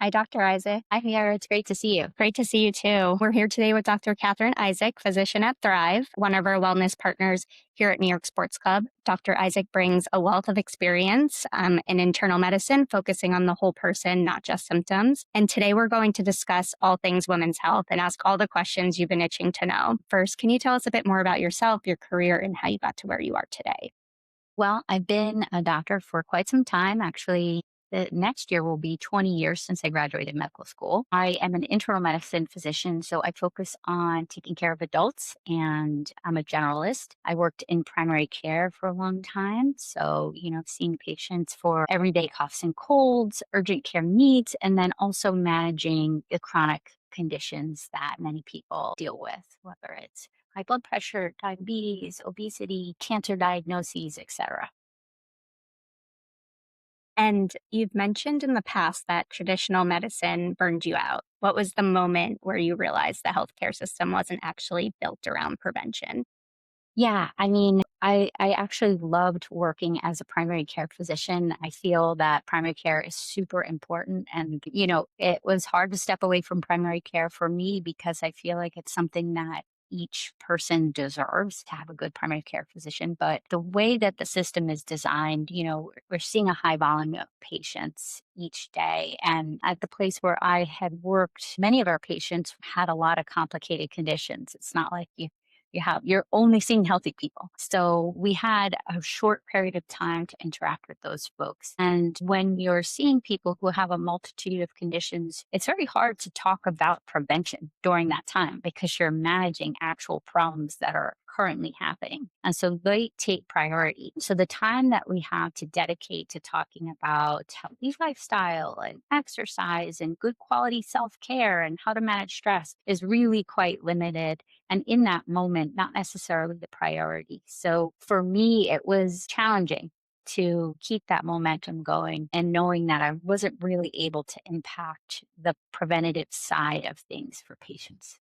Hi, Dr. Isaac. Hi, Meira. It's great to see you. Great to see you too. We're here today with Dr. Catherine Isaac, physician at Thrive, one of our wellness partners here at New York Sports Club. Dr. Isaac brings a wealth of experience in internal medicine, focusing on the whole person, not just symptoms. And today we're going to discuss all things women's health and ask all the questions you've been itching to know. First, can you tell us a bit more about yourself, your career, and how you got to where you are today? Well, I've been a doctor for quite some time. Actually, the next year will be 20 years since I graduated medical school. I am an internal medicine physician, so I focus on taking care of adults and I'm a generalist. I worked in primary care for a long time. So, seeing patients for everyday coughs and colds, urgent care needs, and then also managing the chronic conditions that many people deal with, whether it's high blood pressure, diabetes, obesity, cancer diagnoses, etc. And you've mentioned in the past that traditional medicine burned you out. What was the moment where you realized the healthcare system wasn't actually built around prevention? Yeah, I actually loved working as a primary care physician. I feel that primary care is super important. And, it was hard to step away from primary care for me because I feel like it's something that each person deserves to have a good primary care physician. But the way that the system is designed, we're seeing a high volume of patients each day. And at the place where I had worked, many of our patients had a lot of complicated conditions. It's not like you're only seeing healthy people. So we had a short period of time to interact with those folks. And when you're seeing people who have a multitude of conditions, it's very hard to talk about prevention during that time because you're managing actual problems that are currently happening. And so they take priority. So the time that we have to dedicate to talking about healthy lifestyle and exercise and good quality self-care and how to manage stress is really quite limited, and in that moment, not necessarily the priority. So for me, it was challenging to keep that momentum going and knowing that I wasn't really able to impact the preventative side of things for patients.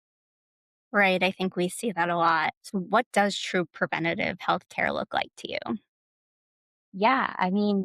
Right. I think we see that a lot. So, what does true preventative healthcare look like to you? Yeah,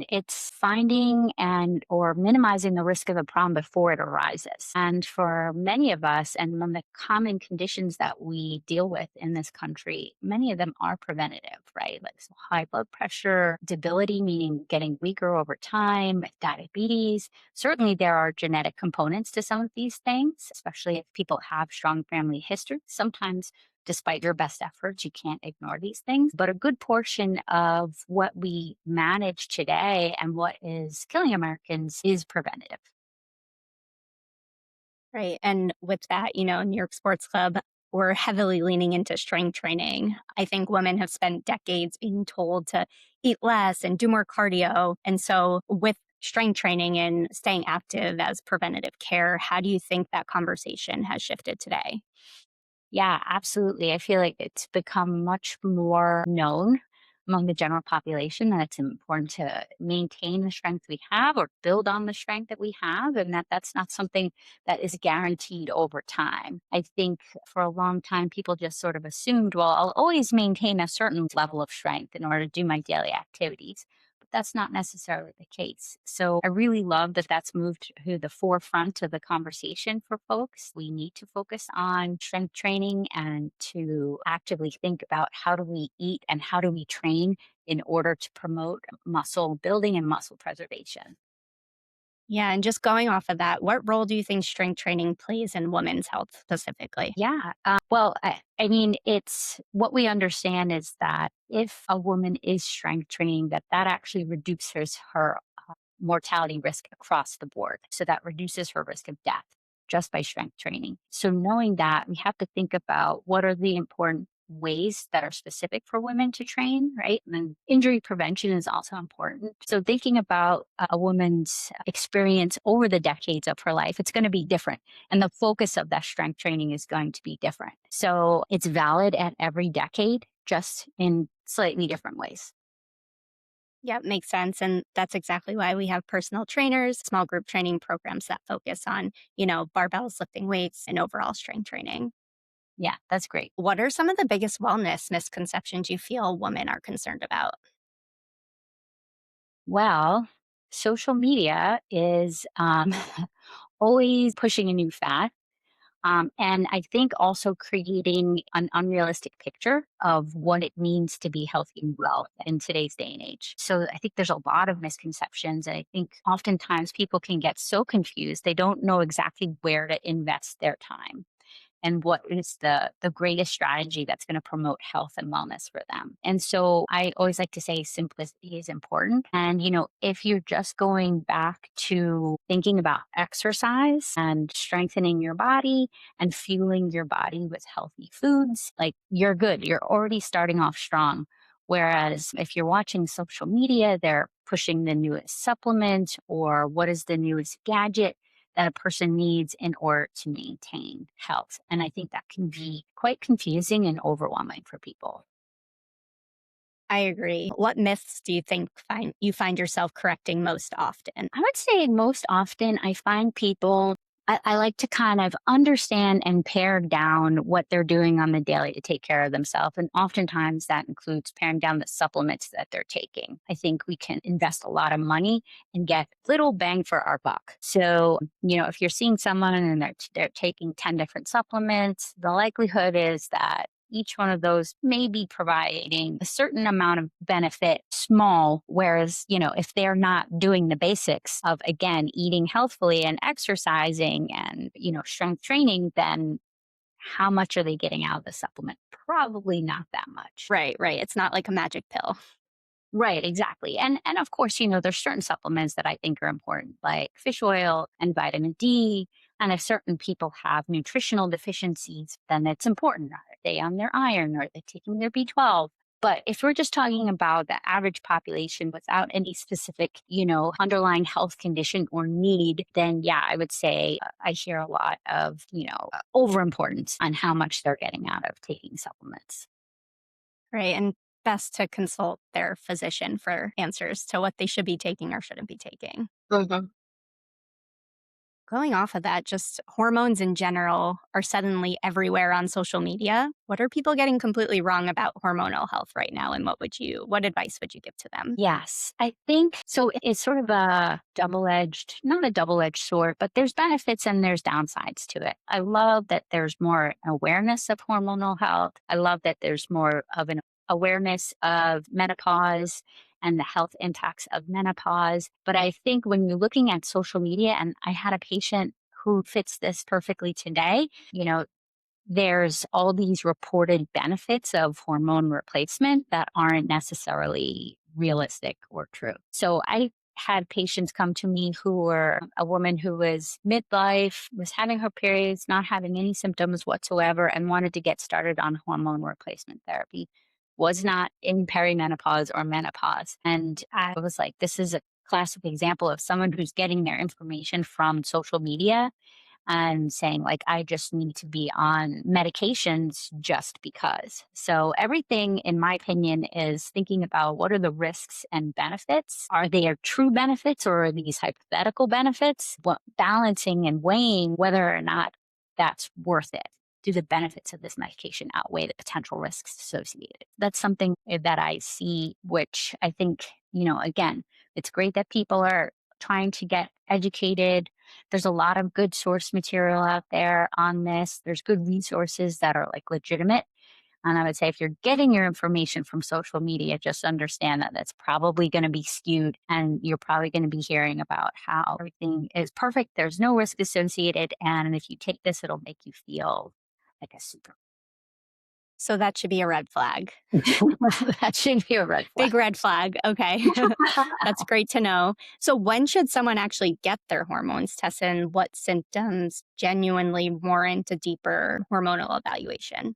it's finding and or minimizing the risk of a problem before it arises. And for many of us, and one of the common conditions that we deal with in this country, many of them are preventative, right? Like so high blood pressure, debility, meaning getting weaker over time, diabetes. Certainly, there are genetic components to some of these things, especially if people have strong family history. Sometimes despite your best efforts, you can't ignore these things. But a good portion of what we manage today and what is killing Americans is preventative. Right. And with that, New York Sports Club, we're heavily leaning into strength training. I think women have spent decades being told to eat less and do more cardio. And so, with strength training and staying active as preventative care, how do you think that conversation has shifted today? Yeah, absolutely. I feel like it's become much more known among the general population that it's important to maintain the strength we have or build on the strength that we have, and that's not something that is guaranteed over time. I think for a long time, people just sort of assumed, well, I'll always maintain a certain level of strength in order to do my daily activities. But that's not necessarily the case. So I really love that that's moved to the forefront of the conversation for folks. We need to focus on strength training and to actively think about how do we eat and how do we train in order to promote muscle building and muscle preservation. Yeah. And just going off of that, what role do you think strength training plays in women's health specifically? Yeah. It's what we understand is that if a woman is strength training, that actually reduces her mortality risk across the board. So that reduces her risk of death just by strength training. So knowing that, we have to think about what are the important ways that are specific for women to train, right? And then injury prevention is also important. So thinking about a woman's experience over the decades of her life, it's going to be different. And the focus of that strength training is going to be different. So it's valid at every decade, just in slightly different ways. Yep, makes sense. And that's exactly why we have personal trainers, small group training programs that focus on, barbells, lifting weights, and overall strength training. Yeah, that's great. What are some of the biggest wellness misconceptions you feel women are concerned about? Well, social media is always pushing a new fad. And I think also creating an unrealistic picture of what it means to be healthy and well in today's day and age. So I think there's a lot of misconceptions. And I think oftentimes people can get so confused, they don't know exactly where to invest their time and what is the greatest strategy that's going to promote health and wellness for them. And so I always like to say simplicity is important. And if you're just going back to thinking about exercise and strengthening your body and fueling your body with healthy foods, like you're good. You're already starting off strong. Whereas if you're watching social media, they're pushing the newest supplement or what is the newest gadget that a person needs in order to maintain health. And I think that can be quite confusing and overwhelming for people. I agree. What myths do you think you find yourself correcting most often? I would say most often I find people, I like to kind of understand and pare down what they're doing on the daily to take care of themselves. And oftentimes that includes paring down the supplements that they're taking. I think we can invest a lot of money and get little bang for our buck. So, if you're seeing someone and they're taking 10 different supplements, the likelihood is that each one of those may be providing a certain amount of benefit, small. Whereas, if they're not doing the basics of, again, eating healthfully and exercising and, strength training, then how much are they getting out of the supplement? Probably not that much. Right, right. It's not like a magic pill. Right, exactly. And of course, there's certain supplements that I think are important, like fish oil and vitamin D. And if certain people have nutritional deficiencies, then it's important. Are they on their iron? Are they taking their B12? But if we're just talking about the average population without any specific, underlying health condition or need, then yeah, I would say I hear a lot of, overimportance on how much they're getting out of taking supplements. Right. And best to consult their physician for answers to what they should be taking or shouldn't be taking. Going off of that, just hormones in general are suddenly everywhere on social media. What are people getting completely wrong about hormonal health right now? And what advice would you give to them? Yes, I think so. It's sort of not a double edged sword, but there's benefits and there's downsides to it. I love that there's more awareness of hormonal health. I love that there's more of an awareness of menopause and the health impacts of menopause. But I think when you're looking at social media, and I had a patient who fits this perfectly today, there's all these reported benefits of hormone replacement that aren't necessarily realistic or true. So I had patients come to me who were a woman who was midlife, was having her periods, not having any symptoms whatsoever, and wanted to get started on hormone replacement therapy. Was not in perimenopause or menopause. And I was like, this is a classic example of someone who's getting their information from social media and saying like I just need to be on medications just because. So everything in my opinion is thinking about what are the risks and benefits? Are they true benefits or are these hypothetical benefits? What balancing and weighing whether or not that's worth it. Do the benefits of this medication outweigh the potential risks associated? That's something that I see, which I think, again, it's great that people are trying to get educated. There's a lot of good source material out there on this. There's good resources that are like legitimate. And I would say if you're getting your information from social media, just understand that that's probably going to be skewed and you're probably going to be hearing about how everything is perfect. There's no risk associated. And if you take this, it'll make you feel like a super. So that should be a red flag. That should be a red flag. Big red flag. Okay. That's great to know. So, when should someone actually get their hormones tested and what symptoms genuinely warrant a deeper hormonal evaluation?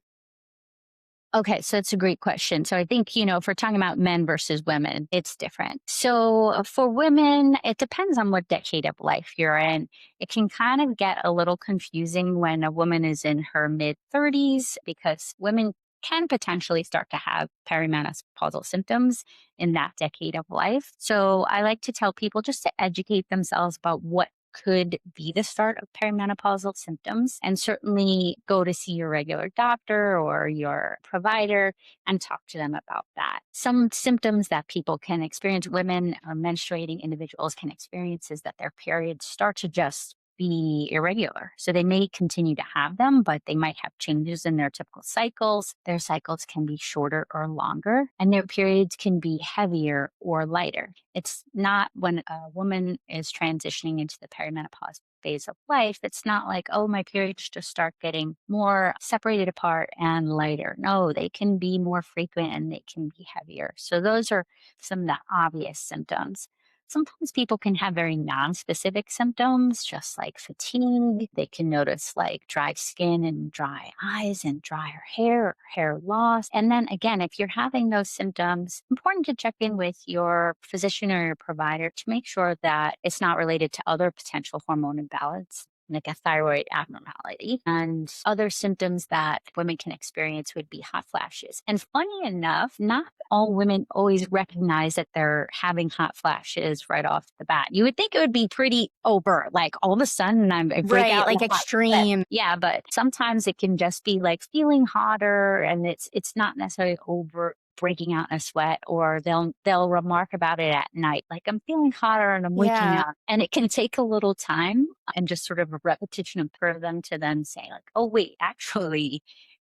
Okay, so it's a great question. So I think, if we're talking about men versus women, it's different. So for women, it depends on what decade of life you're in. It can kind of get a little confusing when a woman is in her mid 30s because women can potentially start to have perimenopausal symptoms in that decade of life. So I like to tell people just to educate themselves about what could be the start of perimenopausal symptoms and certainly go to see your regular doctor or your provider and talk to them about that. Some symptoms that people can experience, women or menstruating individuals can experience is that their periods start to just be irregular. So they may continue to have them, but they might have changes in their typical cycles. Their cycles can be shorter or longer, and their periods can be heavier or lighter. It's not when a woman is transitioning into the perimenopause phase of life, it's not like, oh, my periods just start getting more separated apart and lighter. No, they can be more frequent and they can be heavier. So those are some of the obvious symptoms. Sometimes people can have very non-specific symptoms, just like fatigue. They can notice like dry skin and dry eyes and drier hair or hair loss. And then again, if you're having those symptoms, important to check in with your physician or your provider to make sure that it's not related to other potential hormone imbalance, like a thyroid abnormality. And other symptoms that women can experience would be hot flashes. And funny enough, not all women always recognize that they're having hot flashes right off the bat. You would think it would be pretty overt, like all of a sudden I break Right, out in like a hot sweat. extreme. Yeah, but sometimes it can just be like feeling hotter and it's not necessarily overt breaking out in a sweat, or they'll remark about it at night like I'm feeling hotter and I'm waking Yeah. up, and it can take a little time and just sort of a repetition of for them to then say like, oh wait, actually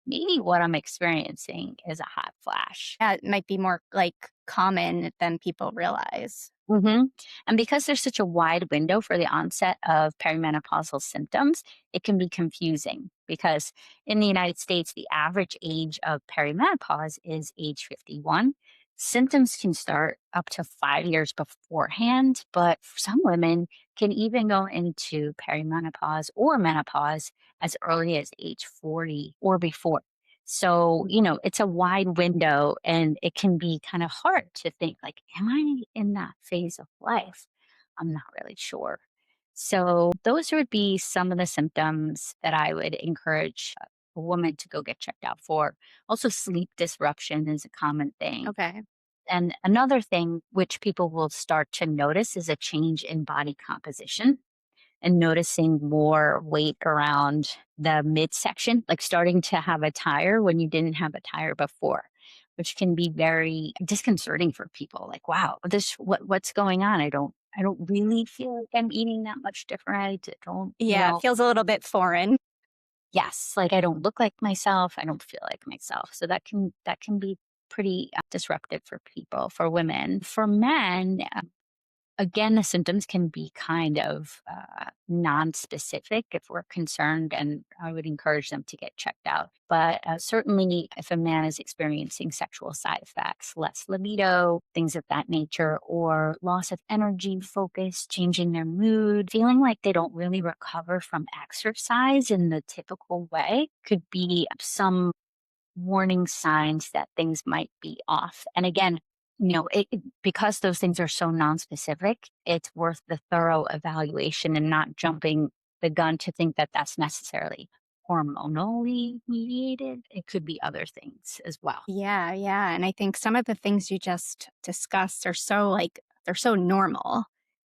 maybe what I'm experiencing is a hot flash. Yeah, it might be more like common than people realize. hmm And because there's such a wide window for the onset of perimenopausal symptoms, it can be confusing because in the United States, the average age of perimenopause is age 51. Symptoms can start up to 5 years beforehand, but for some women can even go into perimenopause or menopause as early as age 40 or before. So, it's a wide window and it can be kind of hard to think like, am I in that phase of life? I'm not really sure. So, those would be some of the symptoms that I would encourage a woman to go get checked out for. Also, sleep disruption is a common thing. Okay. And another thing which people will start to notice is a change in body composition and noticing more weight around the midsection, like starting to have a tire when you didn't have a tire before, which can be very disconcerting for people. Like, wow, what's going on? I don't really feel like I'm eating that much different. I don't, Yeah, it feels a little bit foreign. yes, like I don't look like myself. I don't feel like myself. So that can be pretty disruptive for people, for women. For men, again, the symptoms can be kind of non-specific if we're concerned, and I would encourage them to get checked out. But certainly, if a man is experiencing sexual side effects, less libido, things of that nature, or loss of energy, focus, changing their mood, feeling like they don't really recover from exercise in the typical way, could be some warning signs that things might be off. And again, because those things are so non-specific, it's worth the thorough evaluation and not jumping the gun to think that that's necessarily hormonally mediated. It could be other things as well. Yeah, yeah. And I think some of the things you just discussed are so they're so normal.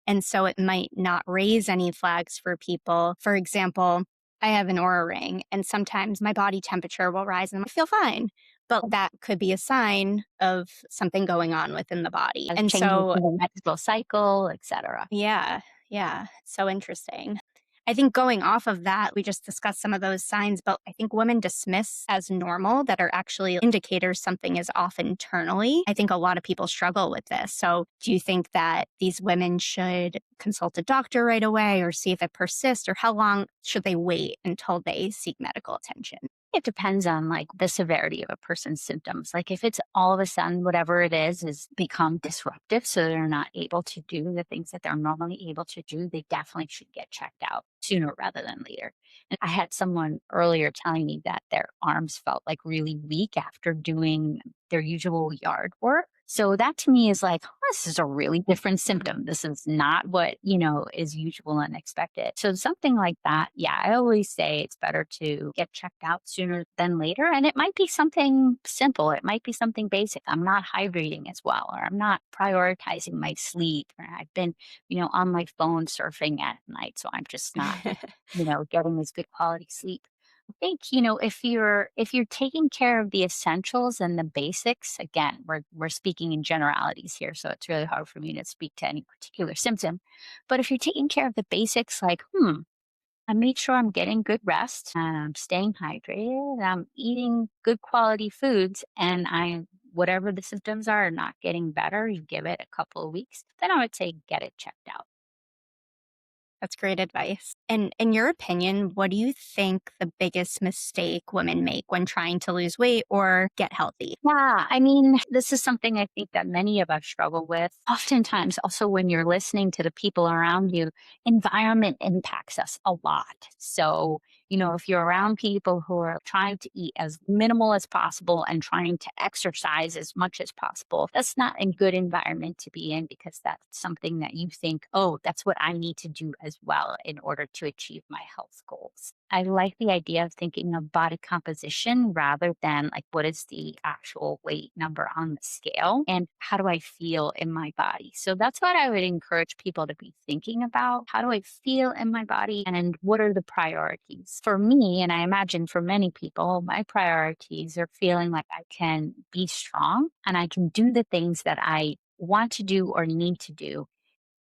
And so it might not raise any flags for people. For example, I have an aura ring and sometimes my body temperature will rise and I feel fine. But that could be a sign of something going on within the body. As And changes so in the menstrual cycle, etc. yeah, yeah, it's so interesting. I think going off of that, we just discussed some of those signs, but I think women dismiss as normal that are actually indicators something is off internally. I think a lot of people struggle with this. So, do you think that these women should consult a doctor right away or see if it persists, or how long should they wait until they seek medical attention? It depends on like the severity of a person's symptoms. Like if it's all of a sudden, whatever it is become disruptive. So they're not able to do the things that they're normally able to do. They definitely should get checked out sooner rather than later. And I had someone earlier telling me that their arms felt like really weak after doing their usual yard work. So that to me is like, oh, this is a really different symptom. This is not what, is usual and expected. So something like that, yeah, I always say it's better to get checked out sooner than later. And it might be something simple. It might be something basic. I'm not hydrating as well, or I'm not prioritizing my sleep, or I've been, on my phone surfing at night. So I'm just not, getting this good quality sleep. I think, if you're taking care of the essentials and the basics, again, we're speaking in generalities here, so it's really hard for me to speak to any particular symptom. But if you're taking care of the basics, like, I make sure I'm getting good rest and I'm staying hydrated. And I'm eating good quality foods, and whatever the symptoms are not getting better, you give it a couple of weeks. Then I would say get it checked out. That's great advice. And in your opinion, what do you think the biggest mistake women make when trying to lose weight or get healthy? Yeah, I mean, this is something I think that many of us struggle with. Oftentimes, also when you're listening to the people around you, environment impacts us a lot. So, if you're around people who are trying to eat as minimal as possible and trying to exercise as much as possible, that's not a good environment to be in, because that's something that you think, oh, that's what I need to do as well in order to achieve my health goals. I like the idea of thinking of body composition rather than like what is the actual weight number on the scale and how do I feel in my body. So that's what I would encourage people to be thinking about. How do I feel in my body and what are the priorities? For me, and I imagine for many people, my priorities are feeling like I can be strong and I can do the things that I want to do or need to do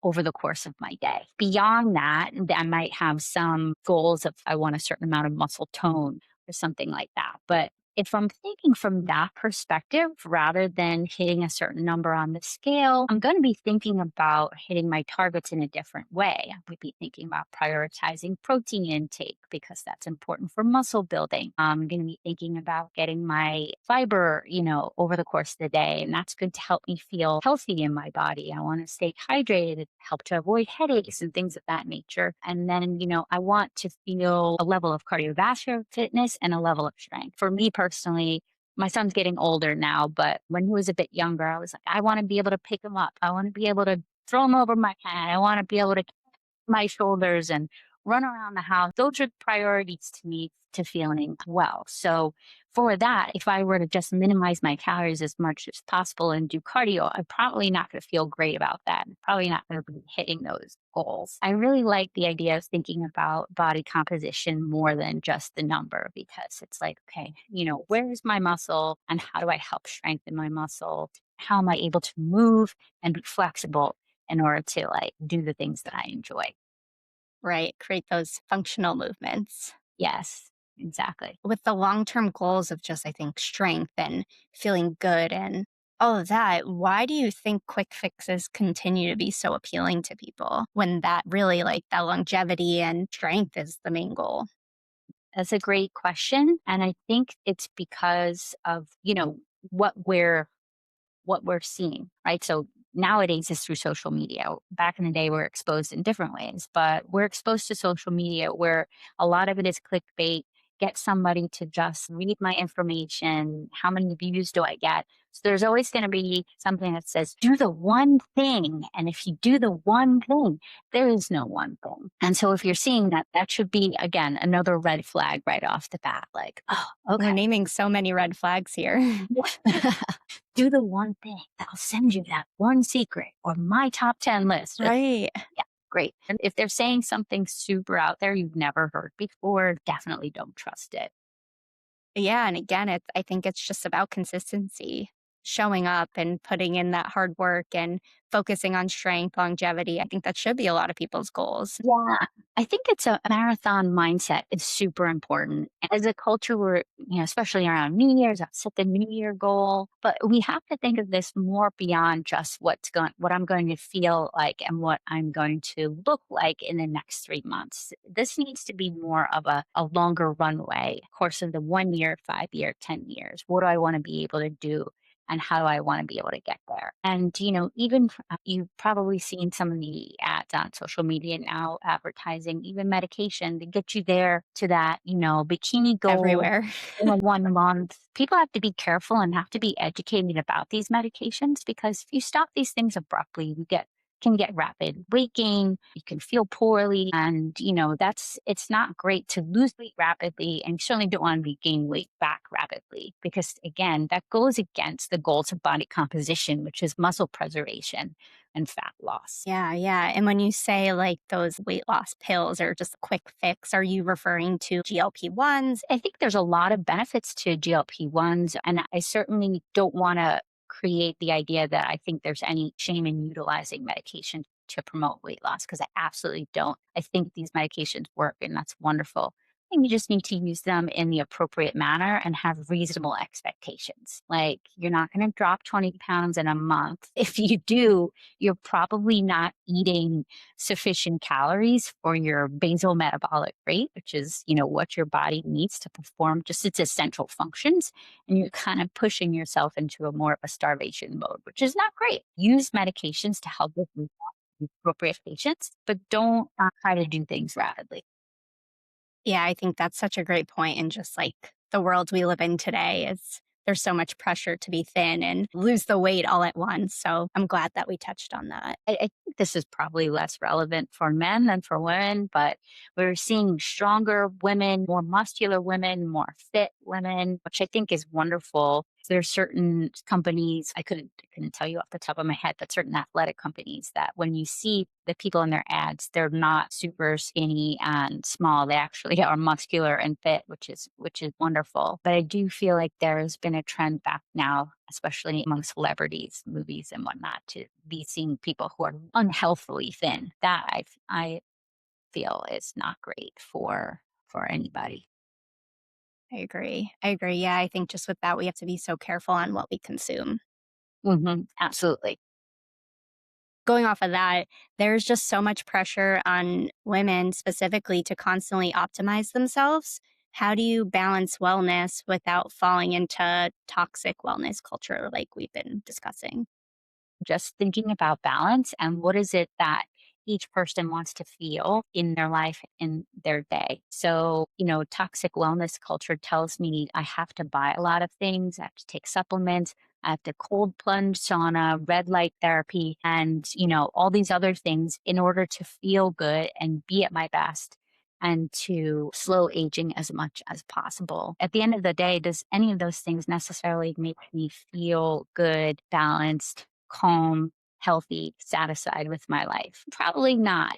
over the course of my day. Beyond that, I might have some goals of I want a certain amount of muscle tone or something like that. But if I'm thinking from that perspective, rather than hitting a certain number on the scale, I'm going to be thinking about hitting my targets in a different way. I would be thinking about prioritizing protein intake because that's important for muscle building. I'm going to be thinking about getting my fiber, over the course of the day. And that's good to help me feel healthy in my body. I want to stay hydrated, help to avoid headaches and things of that nature. And then, I want to feel a level of cardiovascular fitness and a level of strength. For me personally, my son's getting older now, but when he was a bit younger, I was like, I want to be able to pick him up. I want to be able to throw him over my head. I want to be able to my shoulders and run around the house. Those are priorities to me to feeling well. So for that, if I were to just minimize my calories as much as possible and do cardio, I'm probably not going to feel great about that. I'm probably not going to be hitting those goals. I really like the idea of thinking about body composition more than just the number, because it's like, okay, where's my muscle and how do I help strengthen my muscle? How am I able to move and be flexible in order to like do the things that I enjoy? Right. Create those functional movements. Yes, exactly. With the long term goals of just, I think, strength and feeling good and all of that, why do you think quick fixes continue to be so appealing to people when that really, like, that longevity and strength is the main goal? That's a great question. And I think it's because of, what we're seeing, right? So nowadays it's through social media. Back in the day, we're exposed in different ways, but we're exposed to social media where a lot of it is clickbait. Get somebody to just read my information. How many views do I get? So there's always going to be something that says, do the one thing. And if you do the one thing, there is no one thing. And so if you're seeing that, that should be, again, another red flag right off the bat. Like, oh, We're okay. naming so many red flags here. Do the one thing. I'll send you that one secret or my top 10 list. Right. Yeah, great. And if they're saying something super out there you've never heard before, definitely don't trust it. Yeah, and again, I think it's just about consistency, showing up and putting in that hard work and focusing on strength, longevity. I think that should be a lot of people's goals. Yeah. I think it's a marathon mindset is super important. As a culture, we're, especially around New Year's, I've set the New Year goal. But we have to think of this more beyond just what I'm going to feel like and what I'm going to look like in the next 3 months. This needs to be more of a longer runway, course of the 1 year, 5 year, 10 years. What do I want to be able to do? And how do I want to be able to get there? And, even you've probably seen some of the ads on social media now advertising even medication to get you there to that, bikini goal Everywhere. in a 1 month. People have to be careful and have to be educated about these medications, because if you stop these things abruptly, you can get rapid weight gain, you can feel poorly, and it's not great to lose weight rapidly, and you certainly don't want to gain weight back rapidly, because again, that goes against the goals of body composition, which is muscle preservation and fat loss. Yeah, yeah. And when you say like those weight loss pills or just a quick fix, are you referring to GLP-1s? I think there's a lot of benefits to GLP-1s, and I certainly don't want to create the idea that I think there's any shame in utilizing medication. to promote weight loss because I absolutely don't. I think these medications work and that's wonderful. And you just need to use them in the appropriate manner and have reasonable expectations. Like, you're not going to drop 20 pounds in a month. If you do, you're probably not eating sufficient calories for your basal metabolic rate, which is, what your body needs to perform just its essential functions. And you're kind of pushing yourself into a more of a starvation mode, which is not great. Use medications to help with the appropriate patients, but don't try to do things rapidly. Yeah, I think that's such a great point. And just like the world we live in today is there's so much pressure to be thin and lose the weight all at once. So I'm glad that we touched on that. I think this is probably less relevant for men than for women, but we're seeing stronger women, more muscular women, more fit women, which I think is wonderful. There's certain companies, I couldn't tell you off the top of my head, but certain athletic companies that when you see the people in their ads, they're not super skinny and small. They actually are muscular and fit, which is wonderful. But I do feel like there's been a trend back now, especially among celebrities, movies and whatnot, to be seeing people who are unhealthily thin. That I feel is not great for anybody. I agree. I agree. Yeah, I think just with that, we have to be so careful on what we consume. Absolutely. Going off of that, there's just so much pressure on women specifically to constantly optimize themselves. How do you balance wellness without falling into toxic wellness culture like we've been discussing? Just thinking about balance and what is it that each person wants to feel in their life, in their day. So, toxic wellness culture tells me I have to buy a lot of things, I have to take supplements, I have to cold plunge sauna, red light therapy, and, all these other things in order to feel good and be at my best and to slow aging as much as possible. At the end of the day, does any of those things necessarily make me feel good, balanced, calm, healthy, satisfied with my life? Probably not.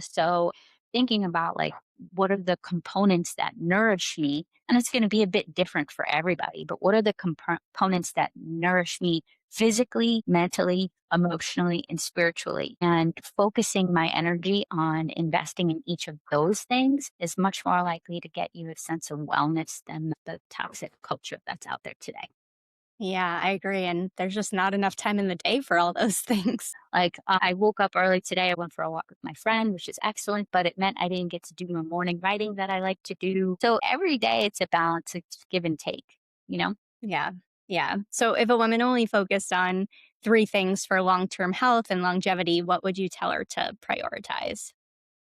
So thinking about like what are the components that nourish me? And it's going to be a bit different for everybody, but what are the components that nourish me physically, mentally, emotionally, and spiritually? And focusing my energy on investing in each of those things is much more likely to get you a sense of wellness than the toxic culture that's out there today. Yeah, I agree. And there's just not enough time in the day for all those things. Like, I woke up early today. I went for a walk with my friend, which is excellent, but it meant I didn't get to do my morning writing that I like to do. So every day it's a balance, it's give and take. Yeah. Yeah. So if a woman only focused on three things for long term health and longevity, what would you tell her to prioritize?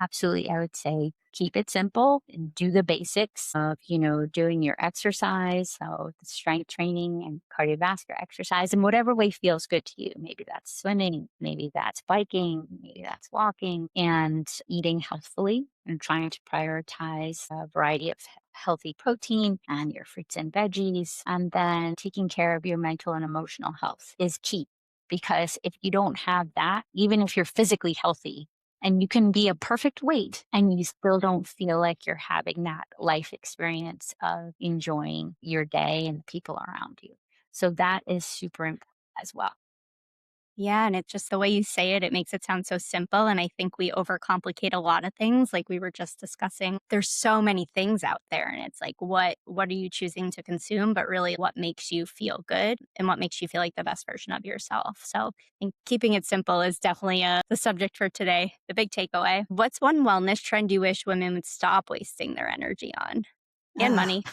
Absolutely. I would say keep it simple and do the basics of, doing your exercise. So the strength training and cardiovascular exercise in whatever way feels good to you. Maybe that's swimming, maybe that's biking, maybe that's walking, and eating healthfully and trying to prioritize a variety of healthy protein and your fruits and veggies. And then taking care of your mental and emotional health is key. Because if you don't have that, even if you're physically healthy, and you can be a perfect weight and you still don't feel like you're having that life experience of enjoying your day and the people around you. So that is super important as well. Yeah, and it's just the way you say it, it makes it sound so simple. And I think we overcomplicate a lot of things like we were just discussing. There's so many things out there. And it's like what are you choosing to consume? But really what makes you feel good and what makes you feel like the best version of yourself. So I think keeping it simple is definitely the subject for today, the big takeaway. What's one wellness trend you wish women would stop wasting their energy on? And money.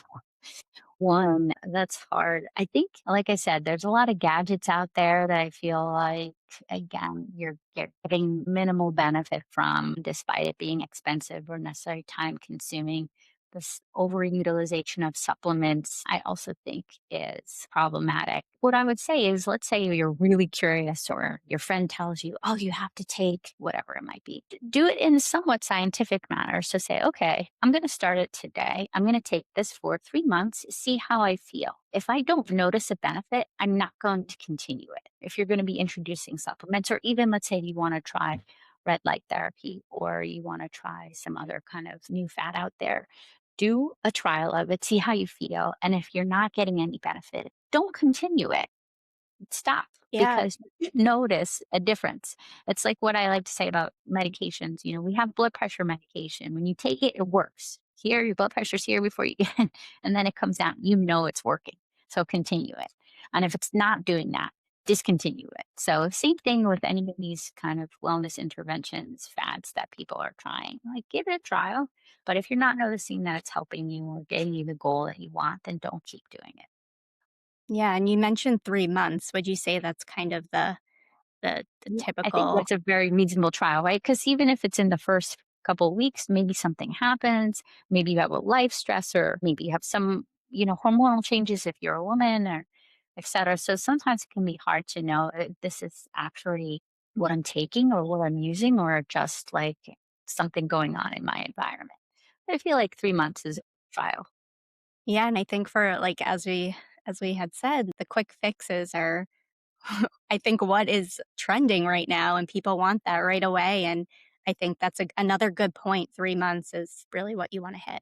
One, that's hard. I think, like I said, there's a lot of gadgets out there that I feel like, again, you're getting minimal benefit from, despite it being expensive or necessarily time consuming. This overutilization of supplements, I also think is problematic. What I would say is, let's say you're really curious, or your friend tells you, oh, you have to take whatever it might be. Do it in a somewhat scientific manner. So say, okay, I'm going to start it today. I'm going to take this for 3 months, see how I feel. If I don't notice a benefit, I'm not going to continue it. If you're going to be introducing supplements, or even let's say you want to try red light therapy, or you want to try some other kind of new fad out there, do a trial of it, see how you feel. And if you're not getting any benefit, don't continue it. stop Yeah. because you notice a difference. It's like what I like to say about medications. You know, we have blood pressure medication. When you take it, it works. Here, your blood pressure's here before you get in, and then it comes down. You know it's working. So continue it. And if it's not doing that, discontinue it. So same thing with any of these kind of wellness interventions, fads that people are trying. Like give it a trial. But if you're not noticing that it's helping you or getting you the goal that you want, then don't keep doing it. Yeah, and you mentioned 3 months. Would you say that's kind of the Yeah, I think typical. that's a very reasonable trial, right? Because even if it's in the first couple of weeks, maybe something happens. Maybe you have a life stressor. Maybe you have some, hormonal changes if you're a woman or et cetera. So sometimes it can be hard to know if this is actually what I'm taking or what I'm using or just like something going on in my environment. I feel like 3 months is a trial. Yeah, and I think for, like, as we had said, the quick fixes are I think what is trending right now, and people want that right away, and I think that's another good point. 3 months is really what you wanna hit.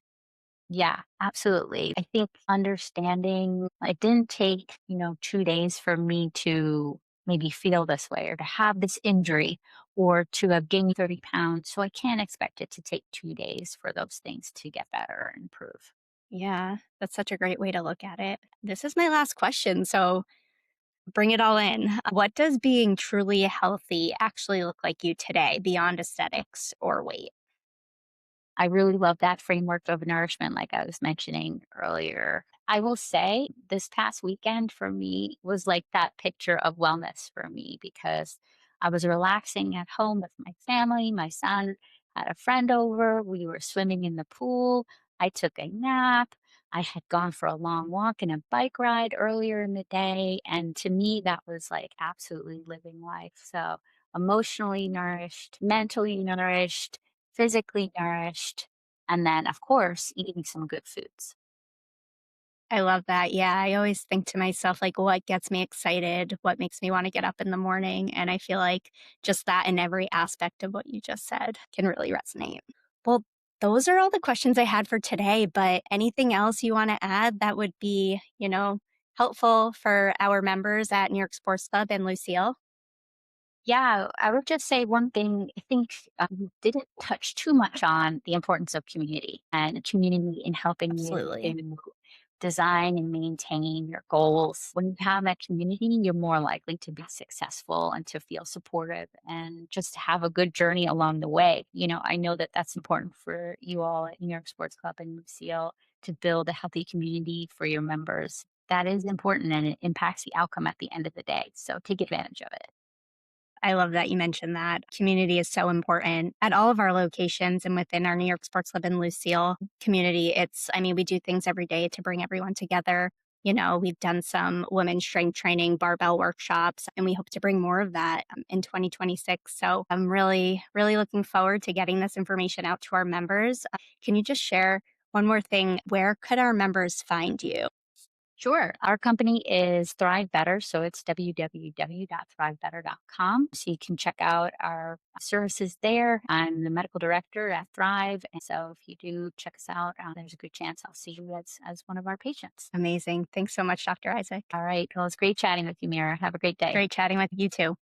Yeah, absolutely. I think understanding it didn't take, 2 days for me to maybe feel this way or to have this injury or to have gained 30 pounds. So I can't expect it to take 2 days for those things to get better and improve. Yeah, that's such a great way to look at it. This is my last question, so bring it all in. What does being truly healthy actually look like you today beyond aesthetics or weight? I really love that framework of nourishment, like I was mentioning earlier. I will say this past weekend for me was like that picture of wellness for me because I was relaxing at home with my family. My son had a friend over. We were swimming in the pool. I took a nap. I had gone for a long walk and a bike ride earlier in the day. And to me, that was like absolutely living life. So emotionally nourished, mentally nourished, physically nourished, and then, of course, eating some good foods. I love that. Yeah, I always think to myself, like, what gets me excited? What makes me want to get up in the morning? And I feel like just that in every aspect of what you just said can really resonate. Well, those are all the questions I had for today, but anything else you want to add that would be, helpful for our members at New York Sports Club and Lucille? Yeah, I would just say one thing. I think we didn't touch too much on the importance of community and community in helping you Absolutely. to design and maintain your goals. When you have that community, you're more likely to be successful and to feel supportive and just to have a good journey along the way. I know that that's important for you all at New York Sports Club and Lucille to build a healthy community for your members. That is important and it impacts the outcome at the end of the day. So take advantage of it. I love that you mentioned that. Community is so important at all of our locations and within our New York Sports Club and Lucille community. I mean, we do things every day to bring everyone together. We've done some women's strength training, barbell workshops, and we hope to bring more of that in 2026. So I'm really, really looking forward to getting this information out to our members. Can you just share one more thing? Where could our members find you? Sure. Our company is Thrive Better. So it's www.thrivebetter.com. So you can check out our services there. I'm the medical director at Thrive. And so if you do check us out, there's a good chance I'll see you as one of our patients. Amazing. Thanks so much, Dr. Isaac. All right. Well, it's great chatting with you, Mira. Have a great day. Great chatting with you too.